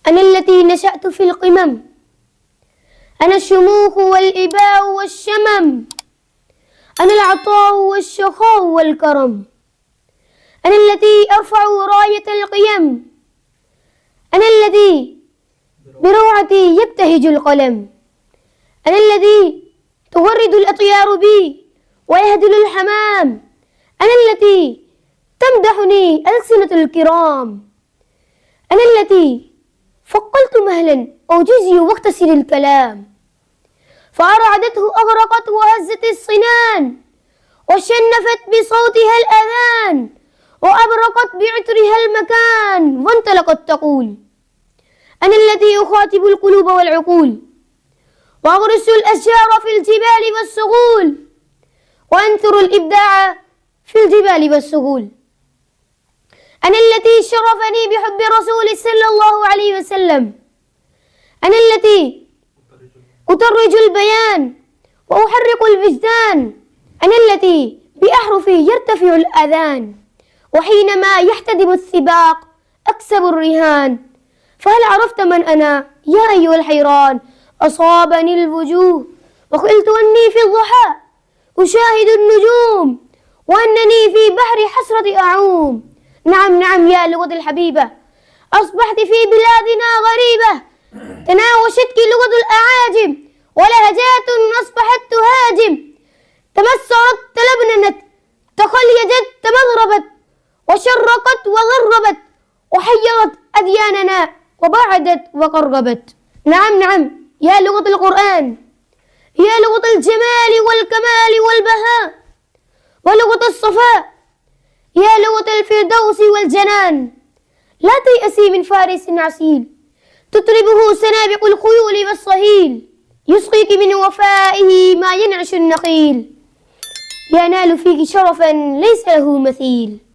أنا التي نشأت في القمم، أنا الشموخ والإباء والشمم، أنا العطاء والشخاء والكرم، أنا التي أرفع راية القيم، أنا الذي بروعتي يبتهج القلم، أنا الذي تغرد الأطيار بي ويهدل الحمام، أنا التي تمدحني ألسنة الكرام، أنا التي فقلت مهلا أجزي واغتسل الكلام، فأرعدته أغرقت وهزت الصنان، وشنفت بصوتها الأذان، وأبرقت بعطرها المكان، وانطلقت تقول: أنا التي أخاطب القلوب والعقول، وأغرس الأشجار في الجبال والسهول، وأنثر الإبداع في الجبال والسهول. أنا التي شرفني بحب رسول صلى الله عليه وسلم، أنا التي أطرج البيان وأحرق الوجدان، أنا التي بأحرفي يرتفع الأذان، وحينما يحتدم السباق أكسب الرهان. فهل عرفت من أنا يا أيها الحيران؟ أصابني الوجوه وخلت أني في الضحى أشاهد النجوم، وأنني في بحر حسرة أعوم. نعم نعم يا لغة الحبيبة، أصبحت في بلادنا غريبة، تناوشتك لغة الأعاجم، ولهجات أصبحت تهاجم، تمسرت تلبننت تخليجت تمغربت، وشرقت وغربت، وحيرت أدياننا وبعدت وقربت. نعم نعم يا لغة القرآن، يا لغة الجمال والكمال والبهاء ولغة الصفاء، يا لغة الفردوس والجنان. لا تيأسي من فارس عسيل تطربه سنابق الخيول والصهيل، يسقيك من وفائه ما ينعش النخيل، ينال فيك شرفا ليس له مثيل.